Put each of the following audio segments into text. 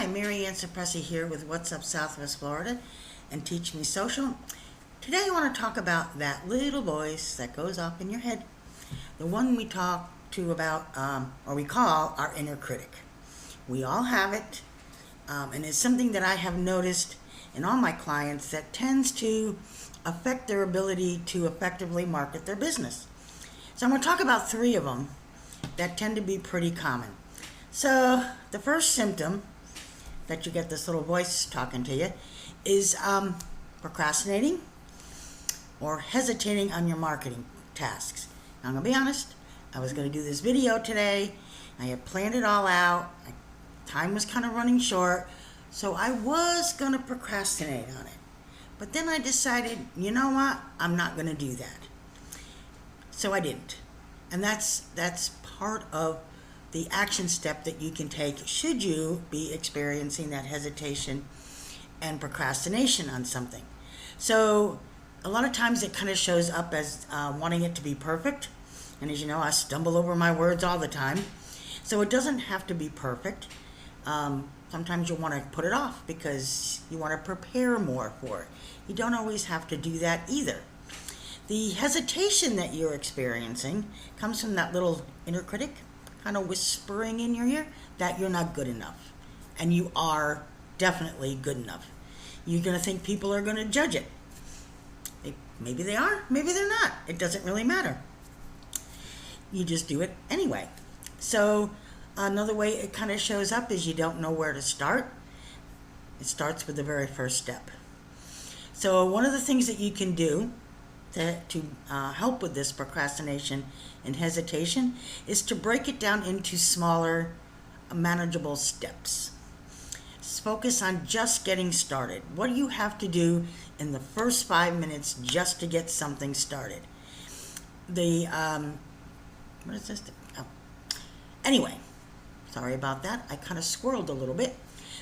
Hi, Mary Ann Suppressi here with What's Up Southwest Florida and Teach Me Social. Today I want to talk about that little voice that goes off in your head. The one we talk to about, or we call our inner critic. We all have it, and it's something that I have noticed in all my clients that tends to affect their ability to effectively market their business. So I'm going to talk about 3 of them that tend to be pretty common. So the first symptom that you get this little voice talking to you is procrastinating or hesitating on your marketing tasks. Now, I'm going to be honest, I was going to do this video today. I had planned it all out. Time was kind of running short, so I was going to procrastinate on it. But then I decided, you know what, I'm not going to do that. So I didn't. And that's part of the action step that you can take should you be experiencing that hesitation and procrastination on something. So a lot of times it kind of shows up as wanting it to be perfect. And as you know, I stumble over my words all the time. So it doesn't have to be perfect. Sometimes you'll want to put it off because you want to prepare more for it. You don't always have to do that either. The hesitation that you're experiencing comes from that little inner critic kind of whispering in your ear that you're not good enough. And you are definitely good enough. You're going to think people are going to judge it. Maybe they are, maybe they're not. It doesn't really matter. You just do it anyway. So another way it kind of shows up is you don't know where to start. It starts with the very first step. So one of the things that you can do to help with this procrastination and hesitation is to break it down into smaller, manageable steps. Focus on just getting started. What do you have to do in the first 5 minutes just to get something started? What is this? Oh. Anyway, sorry about that. I kind of squirreled a little bit.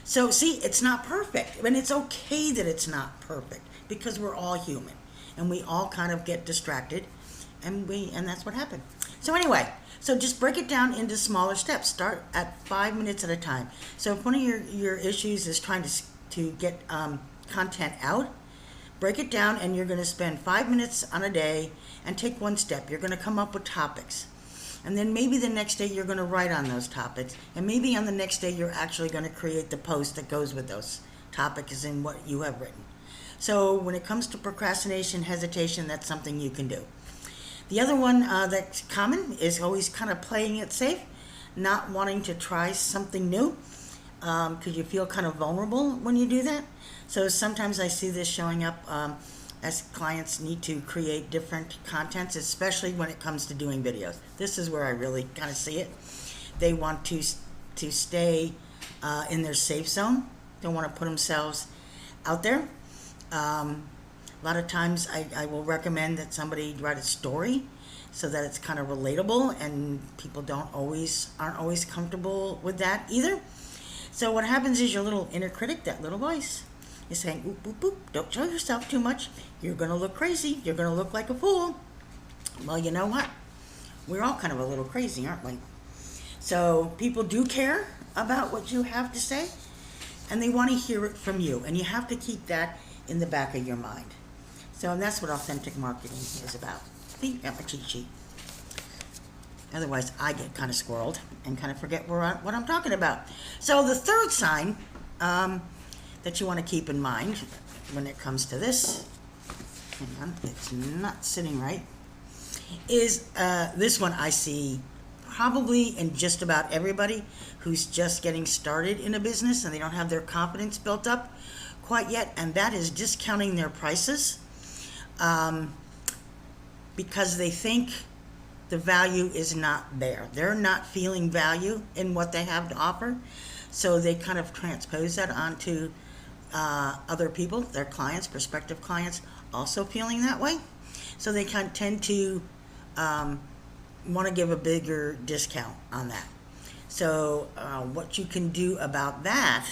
So see, it's not perfect. And it's okay that it's not perfect because we're all human. And we all kind of get distracted, and that's what happened. So anyway, so just break it down into smaller steps. Start at 5 minutes at a time. So if one of your issues is trying to get content out, break it down, and you're going to spend 5 minutes on a day and take one step. You're going to come up with topics. And then maybe the next day you're going to write on those topics. And maybe on the next day you're actually going to create the post that goes with those topics in what you have written. So when it comes to procrastination, hesitation, that's something you can do. The other one that's common is always kind of playing it safe, not wanting to try something new because you feel kind of vulnerable when you do that. So sometimes I see this showing up as clients need to create different contents, especially when it comes to doing videos. This is where I really kind of see it. They want to stay in their safe zone. Don't want to put themselves out there. A lot of times I will recommend that somebody write a story so that it's kind of relatable, and people aren't always comfortable with that either. So what happens is your little inner critic, that little voice, is saying, oop, oop, oop, don't show yourself too much. You're going to look crazy. You're going to look like a fool. Well, you know what? We're all kind of a little crazy, aren't we? So people do care about what you have to say, and they want to hear it from you. And you have to keep that in the back of your mind. So, and that's what authentic marketing is about. See, got my cheat sheet. Otherwise, I get kind of squirreled and kind of forget what I'm talking about. So the third sign that you want to keep in mind when it comes to this, hang on, it's not sitting right, is this one I see probably in just about everybody who's just getting started in a business and they don't have their confidence built up quite yet, and that is discounting their prices because they think the value is not there. They're not feeling value in what they have to offer, so they kind of transpose that onto other people, their clients, prospective clients, also feeling that way. So they kind of tend to want to give a bigger discount on that. So what you can do about that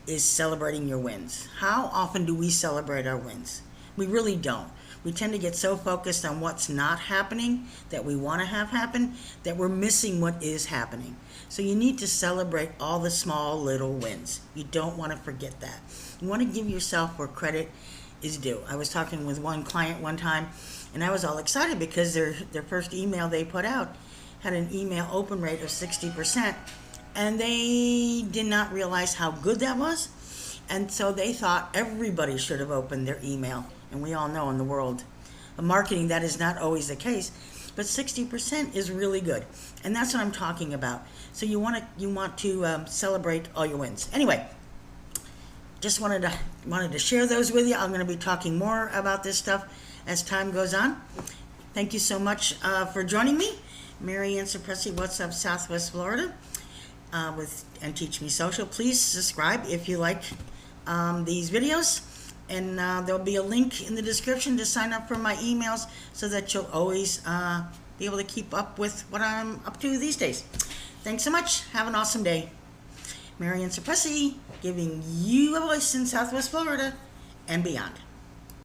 is celebrating your wins. How often do we celebrate our wins? We really don't. We tend to get so focused on what's not happening that we want to have happen that we're missing what is happening. So you need to celebrate all the small little wins. You don't want to forget that. You want to give yourself where credit is due. I was talking with one client one time, and I was all excited because their first email they put out had an email open rate of 60%, and they did not realize how good that was. And so they thought everybody should have opened their email. And we all know in the world of marketing that is not always the case. But 60% is really good. And that's what I'm talking about. So you want to celebrate all your wins. Anyway, just wanted to share those with you. I'm going to be talking more about this stuff as time goes on. Thank you so much for joining me. Mary Ann Suppressi, What's Up, Southwest Florida, and Teach Me Social. Please subscribe if you like these videos, and there'll be a link in the description to sign up for my emails so that you'll always be able to keep up with what I'm up to these days. Thanks so much. Have an awesome day. Mary Ann Suppressi, giving you a voice in Southwest Florida and beyond.